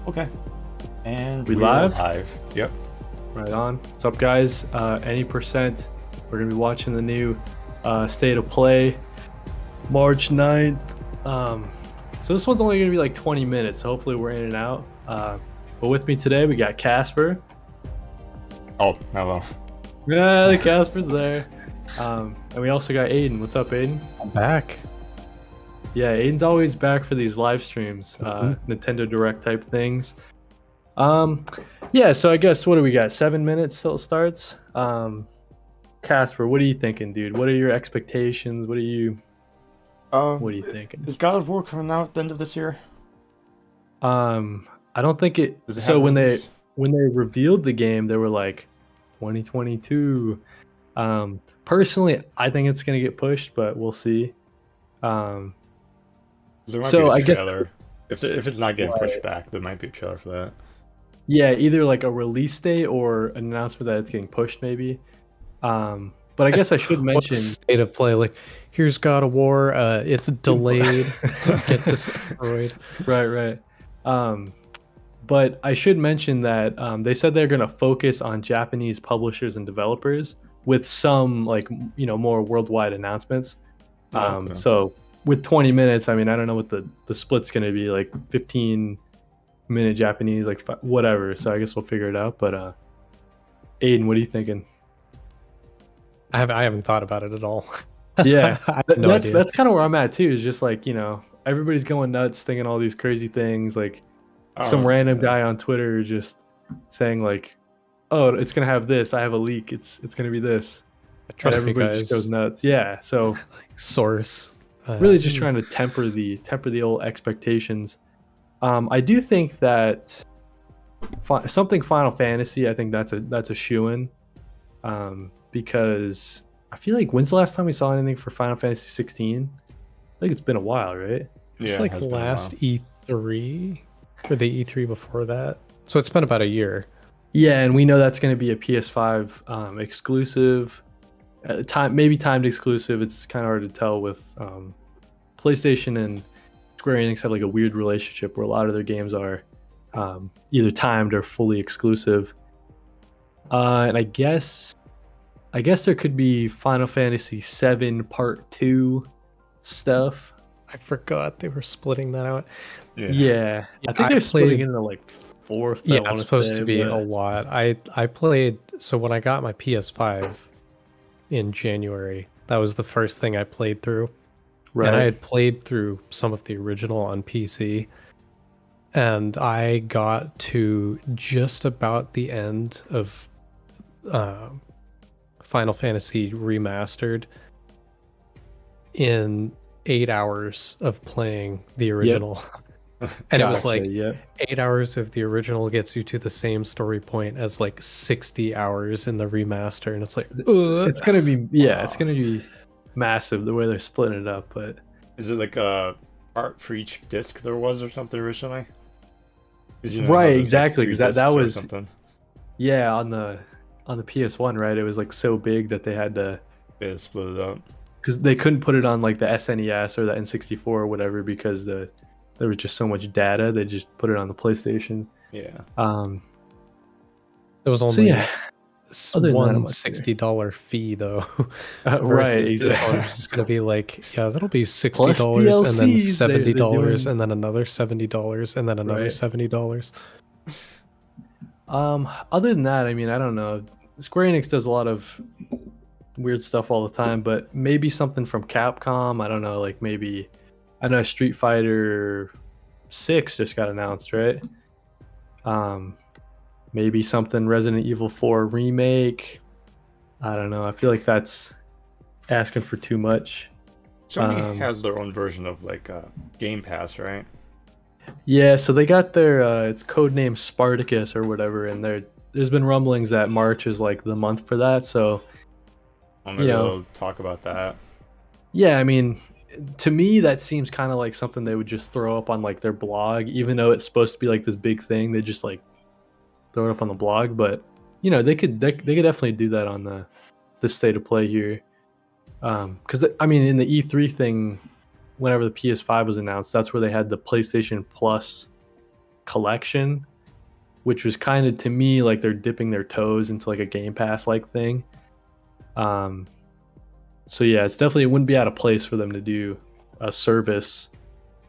Okay. And We we are live? live. Yep. Right on. What's up, guys? Any percent. We're gonna be watching the new State of Play, March 9th. So this one's only gonna be like 20 minutes. So hopefully we're in and out. But with me today we got Casper. Oh, hello. Yeah, the Casper's there. And we also got Aiden. What's up, Aiden? I'm back. Yeah, Aiden's always back for these live streams, Nintendo Direct type things. Yeah, so I guess what do we got? 7 minutes till it starts. Casper, what are you thinking, dude? What are your expectations? What are you thinking? Is God of War coming out at the end of this year? I don't think it. Does it So have when release? they revealed the game, they were like 2022. Personally, I think it's gonna get pushed, but we'll see. There might So be a I guess- trailer. If it's not getting pushed back, there might be a trailer for that. Yeah, either like a release date or an announcement that it's getting pushed, maybe. But I guess I should What's mention. State of Play? Like, here's God of War. It's delayed. Get destroyed. Right. But I should mention that they said they're going to focus on Japanese publishers and developers with some more worldwide announcements. Okay. So with 20 minutes, I mean, I don't know what the split's going to be, like 15-minute Japanese, like whatever. So I guess we'll figure it out. But Aiden, what are you thinking? I haven't thought about it at all. Yeah, I have no idea. that's kind of where I'm at too. Is just like, everybody's going nuts, thinking all these crazy things. Like some random guy on Twitter just saying like, "Oh, it's gonna have this. I have a leak. It's gonna be this." Trust and me, everybody guys. just goes nuts. Yeah. So Source. really, just trying to temper the old expectations. I do think that something Final Fantasy. I think that's a shoo-in. Because I feel like when's the last time we saw anything for Final Fantasy 16? I think it's been a while, right? It's Yeah, like it has been a last while. E3 or the E3 before that. So it's been about a year. Yeah, and we know that's going to be a PS5 exclusive, maybe timed exclusive. It's kind of hard to tell with PlayStation and Square Enix have like a weird relationship where a lot of their games are either timed or fully exclusive. And I guess there could be Final Fantasy VII Part 2 stuff. I forgot they were splitting that out. Yeah. I think I they're splitting played- it into like fourth. Yeah, I it's wanna supposed say, to be but- a lot. I played, so when I got my PS5 in January, that was the first thing I played through. right. And I had played through some of the original on PC. And I got to just about the end of Final Fantasy Remastered in 8 hours of playing the original. And it was Gotcha, like yeah. 8 hours of the original gets you to the same story point as like 60 hours in the remaster. And it's like, It's gonna be it's gonna be massive the way they're splitting it up, but Is it like a part for each disc there was or something originally? 'Cause you know how Right, there's, like, exactly, 3 'cause that discs or was- something. yeah, on the PS1, right? It was like so big that they had to, Yeah, split it up. because they couldn't put it on like the SNES or the N64 or whatever because there was just so much data. They just put it on the PlayStation. Yeah. it was So only yeah, other than that, I'm one not sure. $60 fee though. right. Versus this Exactly. one's just gonna be like, yeah, that'll be $60 Plus and then DLCs, they're $70 doing- and then another $70 and then another Right. $70. Other than that, I mean, I don't know. Square Enix does a lot of weird stuff all the time, but maybe something from Capcom. I don't know, like maybe I know Street Fighter 6 just got announced, right? Maybe something Resident Evil 4 remake. I don't know. I feel like that's asking for too much. Sony has their own version of like Game Pass, right? Yeah, so they got their it's codename Spartacus or whatever, and there's been rumblings that March is like the month for that. So I'm gonna talk about that. yeah, I mean, to me that seems kind of like something they would just throw up on like their blog, even though it's supposed to be like this big thing. They just like throw it up on the blog, but they could definitely do that on the State of Play here. Because I mean, in the E3 thing, whenever the PS5 was announced, that's where they had the PlayStation Plus collection, which was kind of, to me, like they're dipping their toes into like a Game Pass like thing. So yeah, it's definitely, it wouldn't be out of place for them to do a service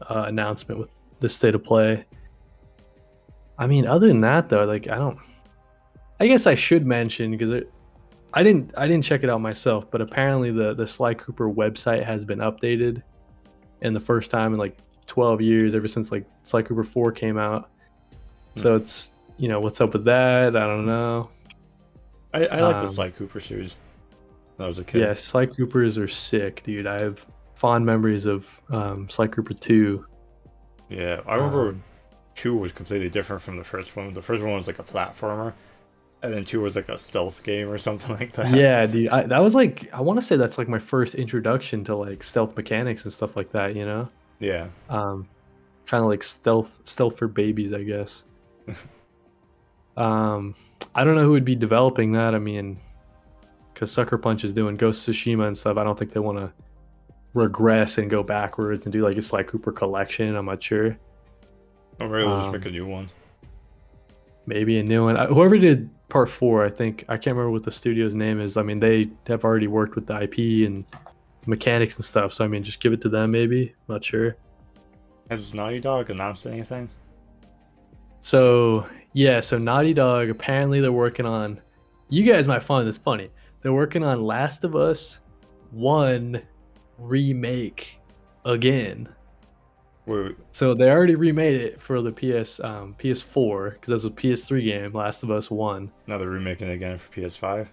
announcement with the state of play. I mean, other than that though, like I guess I should mention, because I didn't check it out myself, but apparently the Sly Cooper website has been updated, and the first time in like 12 years, ever since like Sly Cooper 4 came out. So it's, what's up with that? I don't know. I like the Sly Cooper series when I was a kid. Yeah, Sly Coopers are sick, dude. I have fond memories of Sly Cooper 2. Yeah, I remember 2 was completely different from the first one. The first one was like a platformer, and then 2 was like a stealth game or something like that. Yeah, dude. That was like, I want to say that's like my first introduction to like stealth mechanics and stuff like that, Yeah. Kind of like stealth for babies, I guess. I don't know who would be developing that. I mean, because Sucker Punch is doing Ghost of Tsushima and stuff. I don't think they want to regress and go backwards and do like a Sly Cooper collection. I'm not sure. Or maybe they'll just make a new one. Maybe a new one. Whoever did part 4, I think, I can't remember what the studio's name is. I mean, they have already worked with the IP and mechanics and stuff. So I mean, just give it to them. Maybe. I'm not sure. Has Naughty Dog announced anything? So yeah, so Naughty Dog, apparently they're working on, you guys might find this funny, they're working on Last of Us 1 remake again. Wait. So they already remade it for the PS4, because that's a PS3 game, Last of Us 1. Now they're remaking it again for PS5?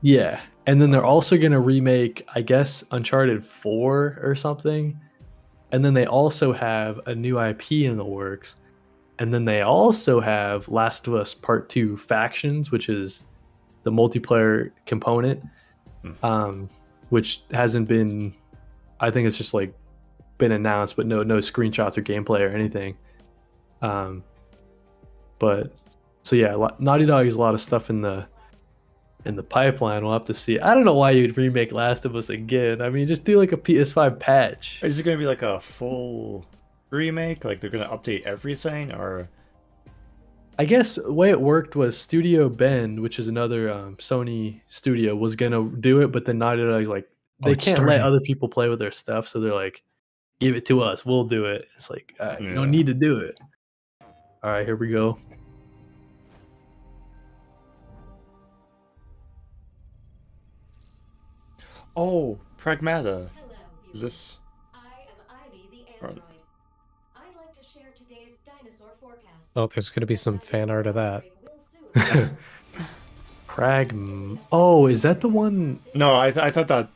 Yeah, and then they're also going to remake, I guess, Uncharted 4 or something. And then they also have a new IP in the works. And then they also have Last of Us Part 2 Factions, which is the multiplayer component, which hasn't been, I think it's just like been announced, but no screenshots or gameplay or anything. But so yeah, Naughty Dog has a lot of stuff in the pipeline. We'll have to see. I don't know why you'd remake Last of Us again. I mean, just do like a PS5 patch. Is it going to be like a full remake? Like they're going to update everything, or? I guess the way it worked was Studio Bend, which is another Sony studio, was going to do it, but then Naughty Dog's like, they can't let other people play with their stuff, so they're like, give it to us, we'll do it. It's like, you don't need to do it. All right, here we go. Oh, Pragmata. Is this? I am Ivy the android. I'd like to share today's dinosaur forecast. Oh, there's going to be some fan art of that. Oh, is that the one? No, I thought that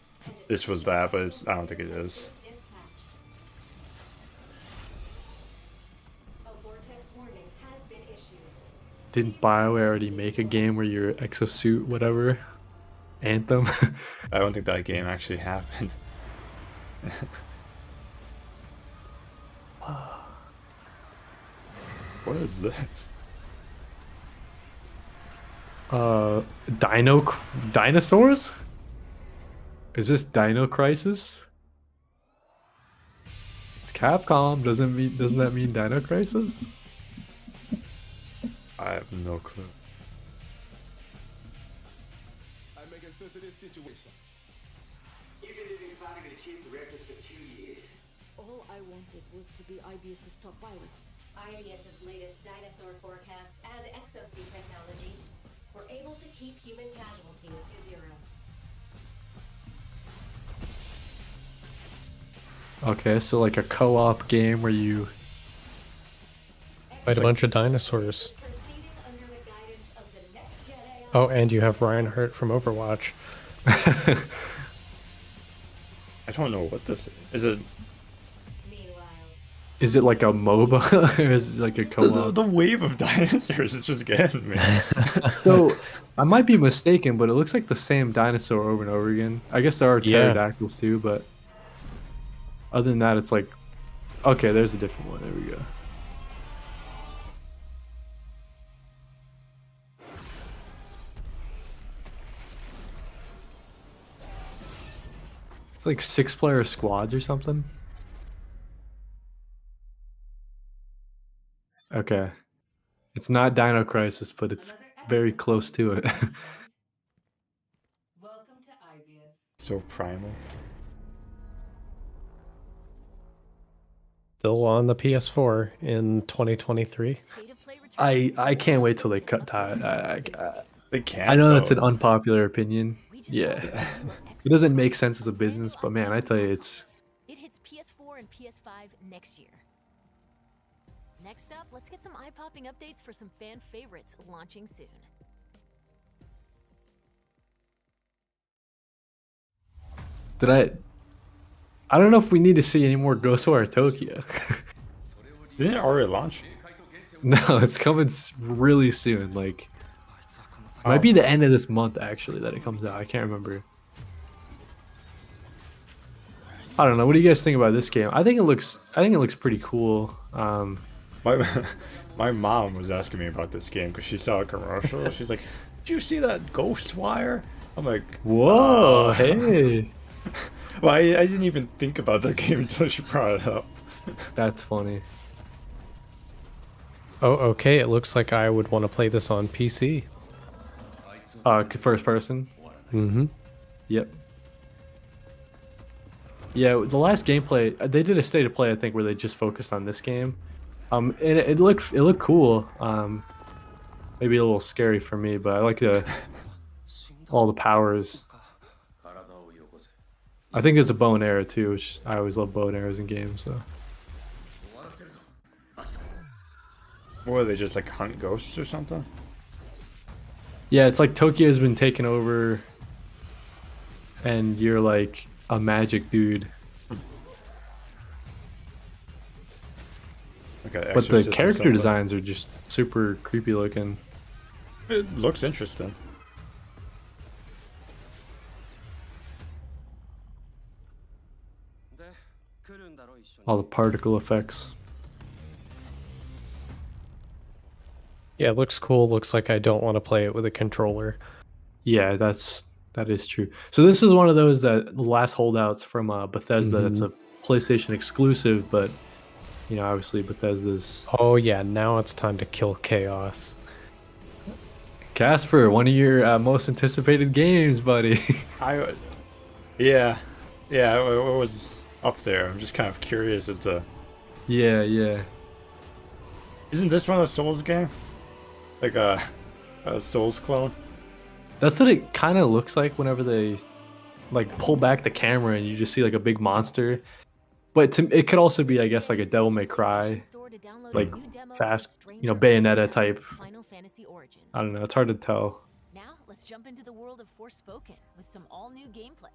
this was that, but I don't think it is. A vortex warning has been issued. Didn't BioWare already make a game where you're exosuit, whatever? Anthem? I don't think that game actually happened. What is this? Dinosaurs? Is this Dino Crisis? It's Capcom. Doesn't that mean Dino Crisis? I have no clue. I make a sensitive situation. You've been living planning the kids' records for 2 years. All I wanted was to be IBS's top pilot. IBS's latest dinosaur forecasts and exosuit technology were able to keep human casualties to 0. Okay, so like a co-op game where you Fight a bunch of dinosaurs. Proceeding under the guidance of the next Jedi. Oh, and you have Reinhardt from Overwatch. I don't know what this is. Is it Meanwhile, is it like a MOBA or is it like a co-op? the wave of dinosaurs is just getting me? So I might be mistaken, but it looks like the same dinosaur over and over again. I guess there are Yeah. pterodactyls too, but other than that, it's like, okay, there's a different one. There we go. It's like 6-player squads or something. Okay. It's not Dino Crisis, but it's very close to it. Welcome to IBS. So primal. Still on the PS4 in 2023. I can't wait till they cut tie. They can't. I know that's though. an unpopular opinion. Yeah, it doesn't make sense as a business, but man, I tell you, it's It hits PS4 and PS5 next year. Next up, let's get some eye-popping updates for some fan favorites launching soon. I don't know if we need to see any more Ghostwire Tokyo. Didn't it already launch? No, it's coming really soon. Like, it might be the end of this month actually that it comes out. I can't remember. I don't know. What do you guys think about this game? I think it looks pretty cool. My my mom was asking me about this game because she saw a commercial. She's like, "Did you see that Ghostwire?" I'm like, Whoa, hey, Well, I didn't even think about that game until she brought it up. that's funny. Oh, okay. It looks like I would want to play this on PC. First person. Mm-hmm. Yep. Yeah, the last gameplay they did a state of play I think where they just focused on this game. And it looked cool. Maybe a little scary for me, but I like all the powers. I think there's a bow and arrow too, which I always love bow and arrows in games. So Or are they just like hunt ghosts or something? yeah, it's like Tokyo's been taken over, and you're like a magic dude. Like an But the exorcist or character something? designs are just super creepy looking. It looks interesting. All the particle effects. Yeah, it looks cool. Looks like I don't want to play it with a controller. Yeah, that is true. So this is one of those that the last holdouts from Bethesda. That's a PlayStation exclusive, but you know, obviously Bethesda's. Oh yeah, now it's time to kill chaos. Casper, one of your most anticipated games, buddy. Yeah, it was up there. I'm just kind of curious as to. yeah. Isn't this one of the Souls game? Like a Souls clone? That's what it kind of looks like whenever they like pull back the camera and you just see like a big monster. But it could also be, I guess, like a Devil May Cry, like fast, you know, Bayonetta type. Final Fantasy Origin. I don't know. It's hard to tell. Now, let's jump into the world of Forspoken with some all-new gameplay.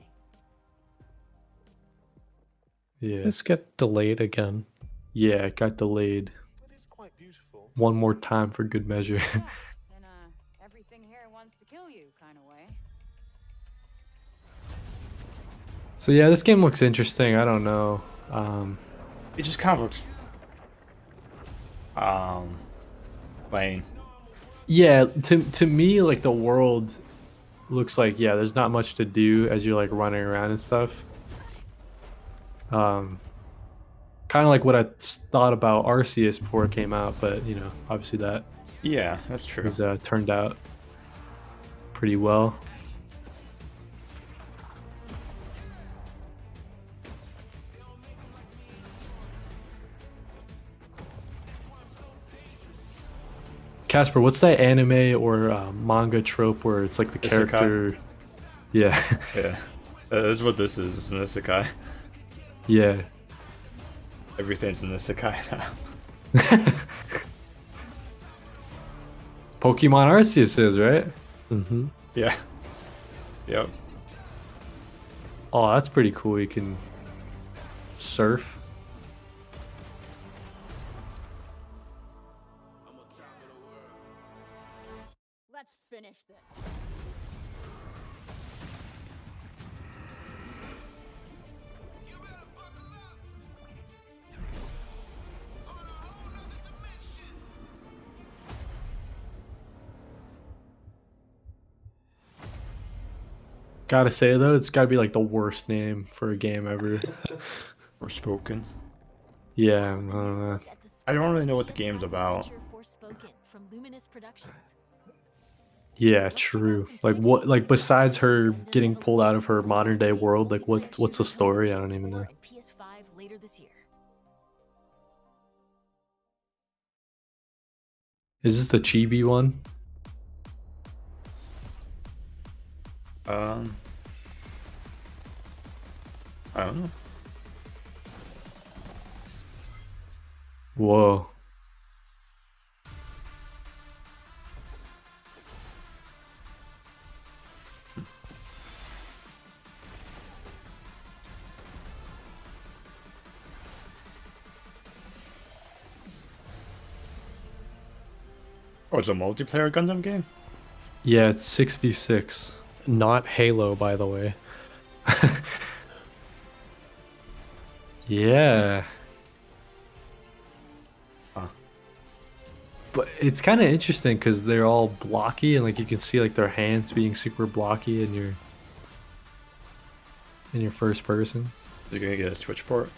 Yeah. This get delayed again. Yeah, it got delayed. It is quite beautiful. One more time for good measure. In a everything here wants to kill you kind of way. So yeah, this game looks interesting. I don't know. It just kind of looks. Plain. Yeah, to me, like the world looks like, yeah, there's not much to do as you're like running around and stuff. Kind of like what I thought about Arceus before it came out, but you know, obviously that Yeah, that's true. was turned out pretty well. Casper, what's that anime or manga trope where it's like the Isekai? character? Yeah, Yeah. That's what this is. It's an isekai. yeah. Everything's an isekai now. Pokemon Arceus is, right? Mm-hmm. Yeah. Yep. Oh, that's pretty cool. You can surf. Let's finish this. Gotta say though, it's gotta be like the worst name for a game ever. Or spoken. Yeah, I don't know. I don't really know what the game's about. from Luminous Productions. Yeah, true. Like what? Like besides her getting pulled out of her modern day world, like what's the story? I don't even know. And PS5 later this year. Is this the chibi one? I don't know. Whoa. Oh, it's a multiplayer Gundam game? Yeah, it's 6v6. Not Halo, by the way. Yeah. Huh. But it's kind of interesting because they're all blocky and like you can see like their hands being super blocky in your first person. Is it gonna get a Switch port?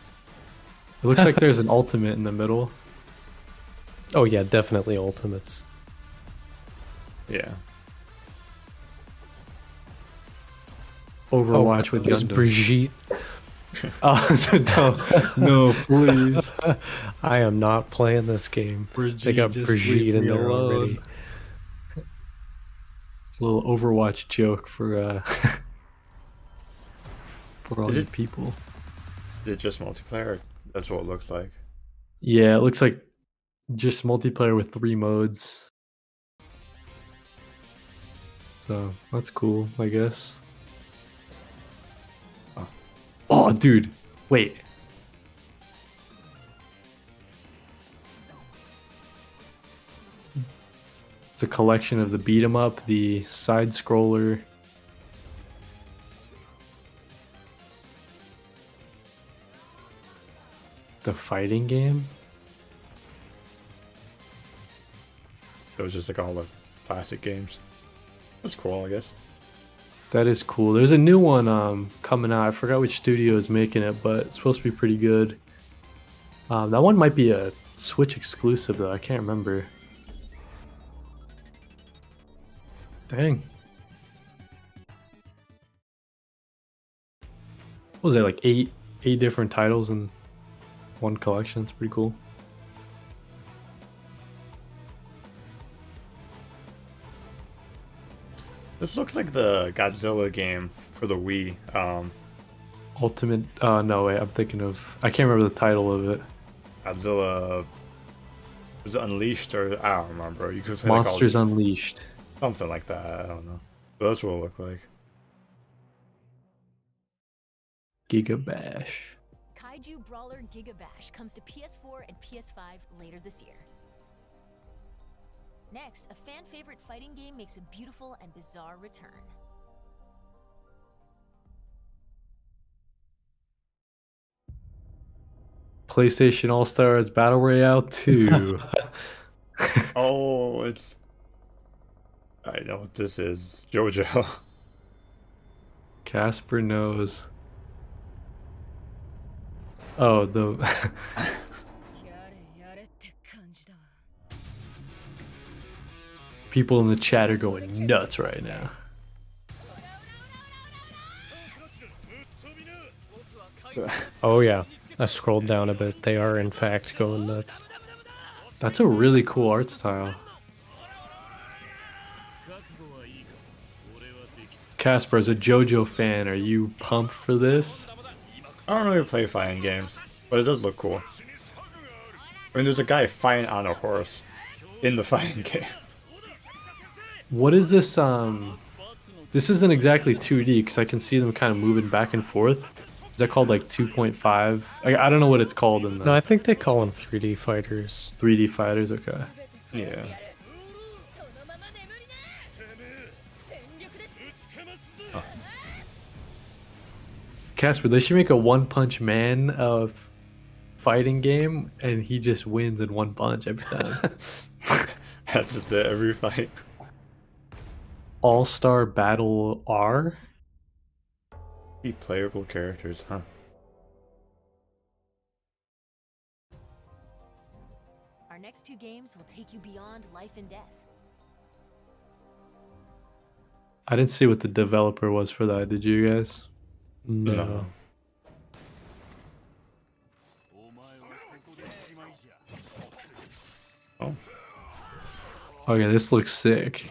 It looks like there's an ultimate in the middle. Oh yeah, definitely Ultimates. Yeah. Overwatch with It's Gundam. Brigitte. Oh, no, please. I am not playing this game. Brigitte, They got just Brigitte leave in me there alone. already. Little Overwatch joke for all Is you it- people. Is it just multiplayer? That's what it looks like. Yeah, it looks like just multiplayer with 3 modes. So that's cool, I guess. Oh, dude, wait. It's a collection of the beat 'em up, the side scroller. The fighting game? It was just like all the classic games. That's cool, I guess. That is cool. There's a new one coming out. I forgot which studio is making it, but it's supposed to be pretty good. That one might be a Switch exclusive though. I can't remember. Dang. What was it, like eight different titles in one collection? It's pretty cool. This looks like the Godzilla game for the Wii. Ultimate no wait, I'm thinking of, I can't remember the title of it. Godzilla was it Unleashed or I don't remember. You could play like all Monsters Unleashed. something like that. I don't know. But that's what it looked like. Giga Bash. Kaiju Brawler Giga Bash comes to PS4 and PS5 later this year. Next, a fan favorite fighting game makes a beautiful and bizarre return. PlayStation All Stars Battle Royale 2. Oh, it's. I know what this is. JoJo. Casper knows. Oh, the people in the chat are going nuts right now. Oh yeah, I scrolled down a bit. They are in fact going nuts. That's a really cool art style. Casper, as a JoJo fan, are you pumped for this? I don't really play fighting games, but it does look cool. I mean, there's a guy fighting on a horse in the fighting game. What is this? This isn't exactly 2D because I can see them kind of moving back and forth. Is that called like 2.5? I don't know what it's called in the No, I think they call them 3D fighters. 3D fighters. Okay. Yeah. Casper, they should make a One Punch Man of fighting game, and he just wins in one punch every time. That's just it, every fight. All Star Battle R. See playable characters, huh? Our next two games will take you beyond life and death. I didn't see what the developer was for that. Did you guys? No. Oh, Okay, this looks sick.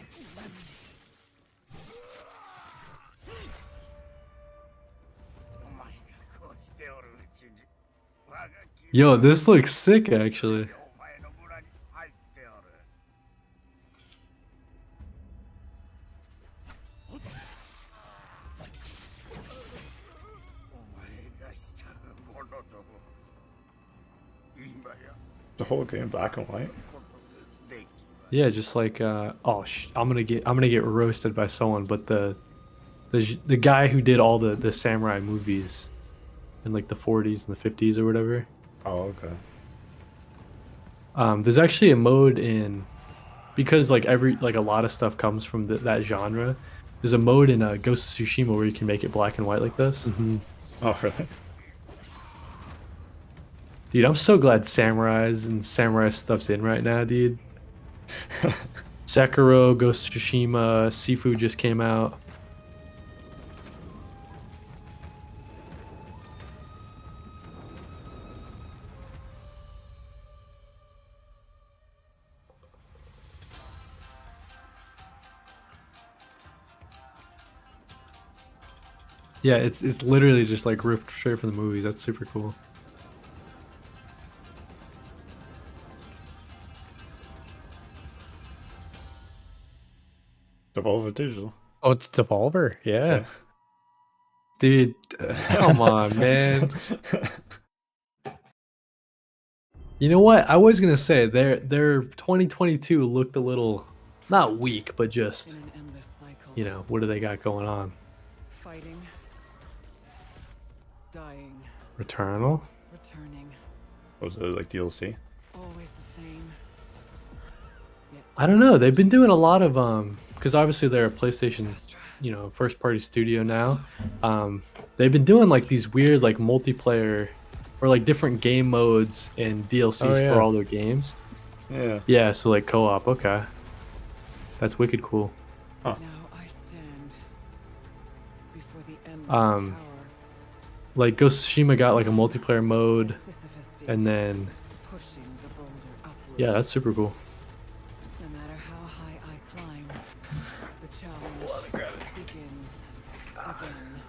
Yo, this looks sick actually. the whole game black and white. Yeah, just like I'm gonna get roasted by someone, but the guy who did all the samurai movies in like the 40s and the 50s or whatever. Oh, okay. There's actually a mode in, because like a lot of stuff comes from that genre. There's a mode in Ghost of Tsushima where you can make it black and white like this. Oh, really? Dude, I'm so glad samurais and samurai stuff's in right now, dude. Sekiro, Ghost of Tsushima, Sifu just came out. Yeah, it's literally just like ripped straight from the movies. That's super cool. Devolver Digital. Oh, it's Devolver. Yeah. Dude, come on, man. You know what? I was gonna say their 2022 looked a little not weak, but just In an endless cycle. you know, what do they got going on? Fighting. Dying. Returnal? Returning. Was it like DLC? Always the same. Yet I don't know. They've been doing a lot of because obviously they're a PlayStation, you know, first party studio now. They've been doing like these weird like multiplayer or like different game modes and DLCs Oh, yeah. for all their games. Yeah. Yeah, so like co-op, okay. That's wicked cool. now I stand before the endless Um, tower. Like Ghost of Tsushima got like a multiplayer mode, Sisyphus did, and then pushing the boulder upward. yeah, that's super cool. No matter how high I climb, the challenge begins again.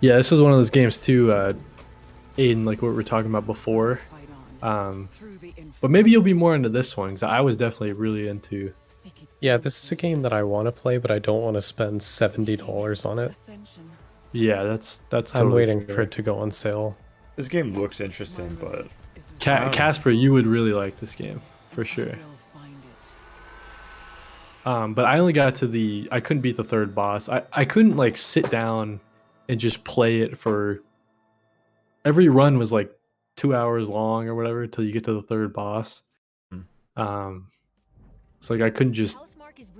Yeah, this is one of those games too, Aiden, like what we were talking about before. Fight on But through the maybe you'll be more into this one because I was definitely really into. seeking Yeah, this is a game that I want to play, but I don't want to spend $70 on it. ascension. Yeah, that's totally I'm waiting fair. for it to go on sale. This game looks interesting, but Release is Casper, you would really like this game for sure. will find it. But I only got to I couldn't beat the third boss. I couldn't like sit down and just play it for. Every run was like 2 hours long or whatever until you get to the third boss. So like I couldn't just,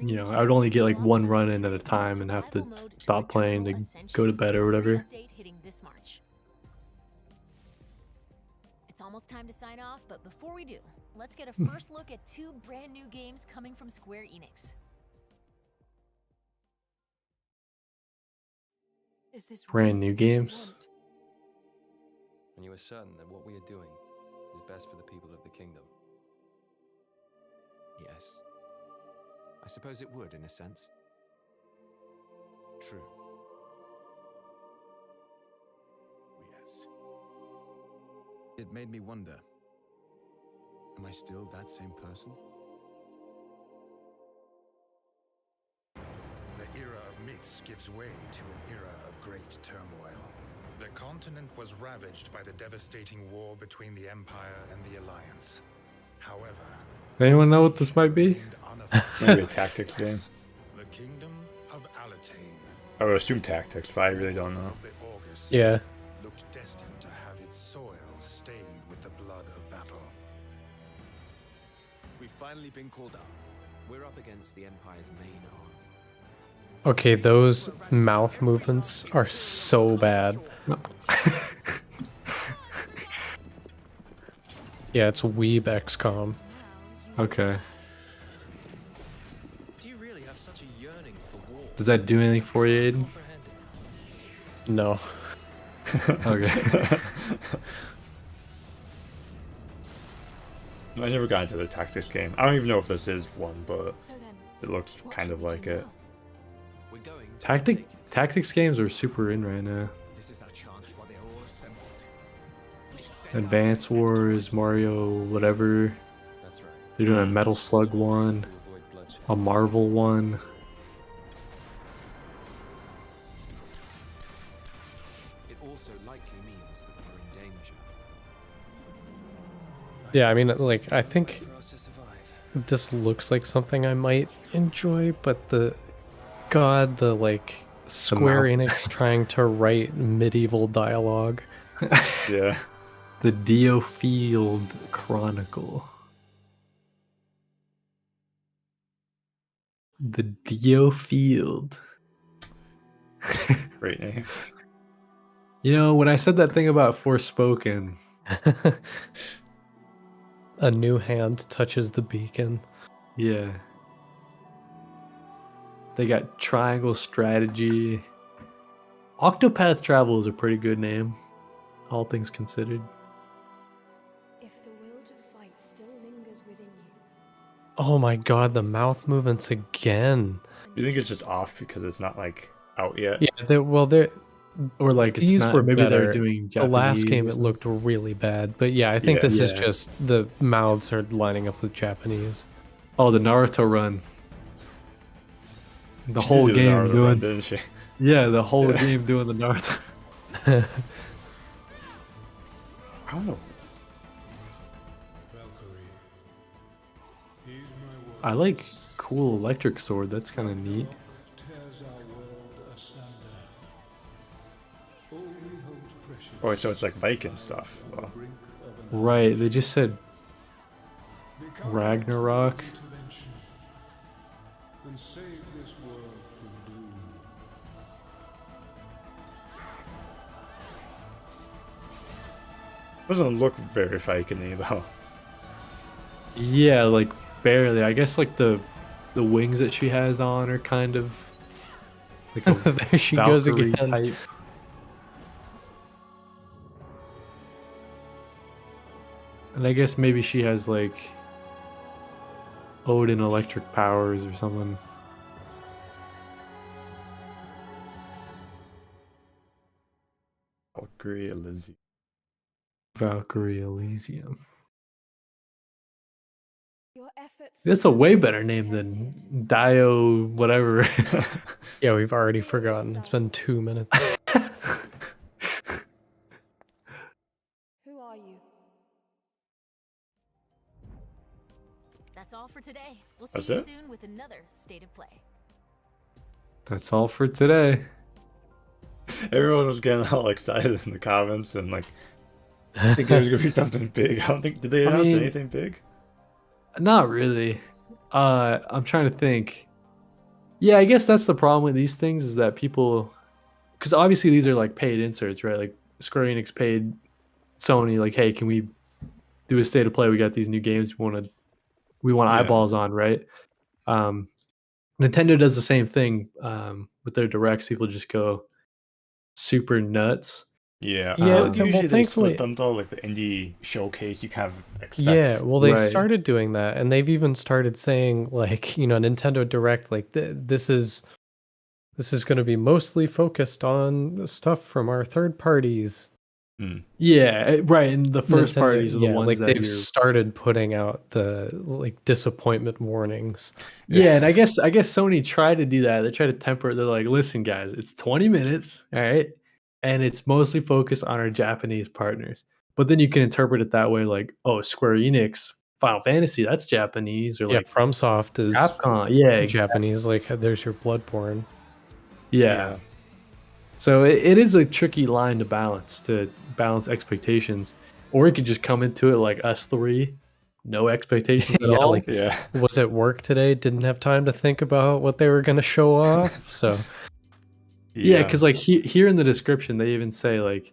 you know, I would only get like one run in at a time and have to stop playing to go to bed or whatever. It's almost time to sign off, but before we do, let's get a first look at two brand new games coming from Square Enix. Is this Brand really new what you games. want? And you are certain that what we are doing is best for the people of the kingdom? Yes. I suppose it would, in a sense. True. Yes. It made me wonder, am I still that same person? The era of myths gives way to an era of great turmoil. The continent was ravaged by the devastating war between the Empire and the Alliance. However, Anyone know what this might be? remained unaffected maybe a by tactics game. the kingdom of Alatane I would assume tactics, but I really don't know. of the August Yeah. looked destined to have its soil stained with the blood of battle. We've finally been called up. We're up against the Empire's main army. Okay, those mouth movements are so bad. Yeah, it's Weeb XCOM. Okay. Do you really have such a yearning for war? Does that do anything for you, Aiden? No. Okay. I never got into the tactics game. I don't even know if this is one, but So then, it looks what kind should of we like do it. now? We're going to Tactics games are super in right now. This is our chance while they're all assembled. We should send out Advance defenders. Wars, Mario, whatever. That's right. They're doing a Metal Slug one, To avoid bloodshed. a Marvel one. It also likely means that we're in danger. Yeah, I mean, like, I think For us to survive. this looks like something I might enjoy, but the like Square mouth. Enix trying to write medieval dialogue. Yeah. The Diofield Chronicle. The Diofield. Great name. You know, when I said that thing about Forspoken, A new hand touches the beacon. yeah. They got Triangle Strategy. Octopath Travel is a pretty good name, all things considered. If the will to fight still lingers within you, Oh my god, the mouth movements again. You think it's just off because it's not like out yet? Yeah, they're Or like it's these not, were maybe better. they're doing The Japanese. last game or it something. looked really bad, but yeah, I think Yeah. this is Yeah. just the mouths are lining up with Japanese. Oh, the Naruto run. The She whole did the game Naruto doing run, didn't she? Yeah, the whole Yeah. game doing the Naruto. I don't know. I like cool electric sword. That's kind of neat. Oh, so it's like Viking stuff. Though. Right, they just said Ragnarok. And save this world from doom. Doesn't look very Viking-y though. Yeah, like barely. I guess like the wings that she has on are kind of like a There she goes Valkyrie again. type. And I guess maybe she has like Odin electric powers or something. Valkyrie Elysium. Valkyrie Elysium. your efforts. That's a way better name than Dio whatever. Yeah, we've already forgotten. It's been 2 minutes. Who are you? That's all for today. We'll see That's you it? soon with another State of Play. That's all for today. Everyone was getting all excited in the comments and like, I think there was gonna be something big. I don't think did they I announce mean- anything big? Not really. I'm trying to think. Yeah, I guess that's the problem with these things is that people, because obviously these are like paid inserts, right? Like Square Enix paid Sony, like, hey, can we do a State of Play? We got these new games we want Yeah. eyeballs on, right? Nintendo does the same thing with their directs. People just go super nuts. Yeah. Yeah, Well, well, usually they thankfully- split them though, like the indie showcase you kind of expect. Yeah, well, they Right. started doing that, and they've even started saying, like, you know, Nintendo Direct, like, this is going to be mostly focused on stuff from our third parties. Yeah, right. And the first Nintendo- parties are the ones like that they've you're started putting out the like disappointment warnings. Yeah, and I guess Sony tried to do that. They tried to temper it. They're like, listen, guys, it's 20 minutes, all right? And it's mostly focused on our Japanese partners. But then you can interpret it that way, like, oh, Square Enix, Final Fantasy, that's Japanese, or Yeah, like FromSoft is Capcom. Yeah, Japanese. Like, there's your Bloodborne. yeah. So it is a tricky line to balance expectations. Or you could just come into it like us three, no expectations at Yeah, all. like- Yeah. Was at work today, didn't have time to think about what they were going to show off. So Yeah, because like here in the description, they even say like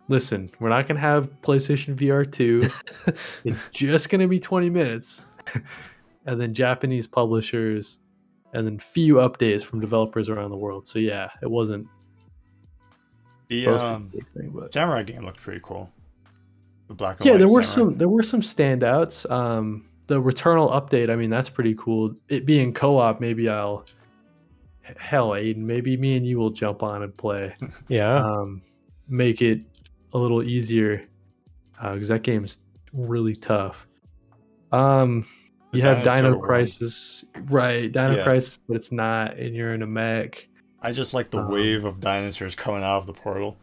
listen, we're not gonna have PlayStation VR 2. It's just gonna be 20 minutes. And then Japanese publishers, and then few updates from developers around the world. So yeah, it wasn't The thing, but Samurai game looked pretty cool. The black and yeah, white there were Samurai. some standouts. The Returnal update, I mean, that's pretty cool. It being co-op, maybe hell, Aiden, maybe me and you will jump on and play. Yeah. Make it a little easier because that game is really tough. You have Dino Dinosaur one. Crisis, right? Dino Yeah. Crisis, but it's not, and you're in a mech. I just like the wave of dinosaurs coming out of the portal.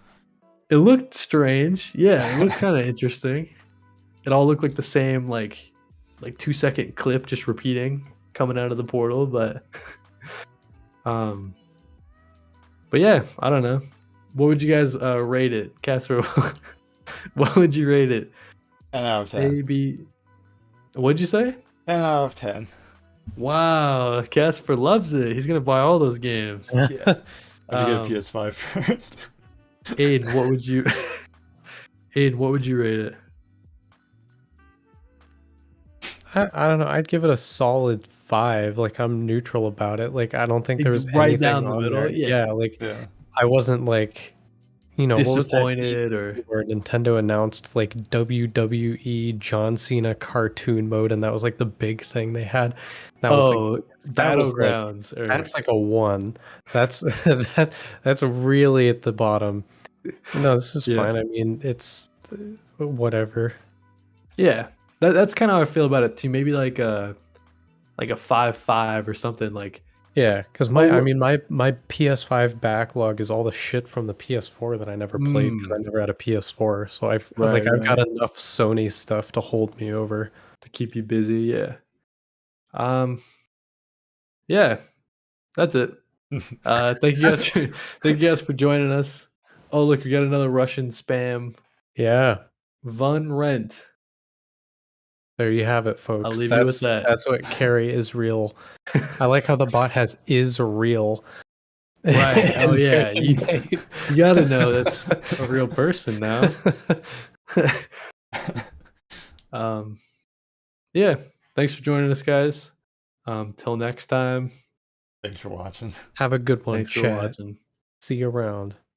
It looked strange. Yeah, it looked kind of interesting. It all looked like the same, like 2-second clip just repeating coming out of the portal, but yeah, I don't know. What would you guys rate it, Casper? What would you rate it? 10 out of 10. A, B. What'd you say? 10 out of 10. Wow, Casper loves it. He's gonna buy all those games. Yeah. I have to get a PS5 first. Aiden, what would you rate it? I don't know. I'd give it a solid 5. Like, I'm neutral about it. Like, I don't think there was Right anything down the on middle. there. Yeah. Like Yeah. I wasn't like, what was that Disappointed or where Nintendo announced like WWE John Cena cartoon mode, and that was like the big thing they had. That was like that was like, Battlegrounds. that's like a 1. That's that's really at the bottom. No, this is Yeah. fine. I mean, it's whatever. Yeah, that's kind of how I feel about it too. Maybe like a 5.5 or something. Like, Yeah, because my PS5 backlog is all the shit from the PS4 that I never played because I never had a PS4. So I've Right, I've got enough Sony stuff to hold me over. to keep you busy. Yeah. Yeah, that's it. Thank you guys for joining us. Oh, look, we got another Russian spam. Yeah, Von Rent. there you have it, folks. I'll leave you with that. That's what Carry is real. I like how the bot has is real. Right. Oh yeah. You gotta know that's a real person now. Yeah. Thanks for joining us, guys. Till next time. Thanks for watching. Have a good one, Thanks for chat. watching. See you around.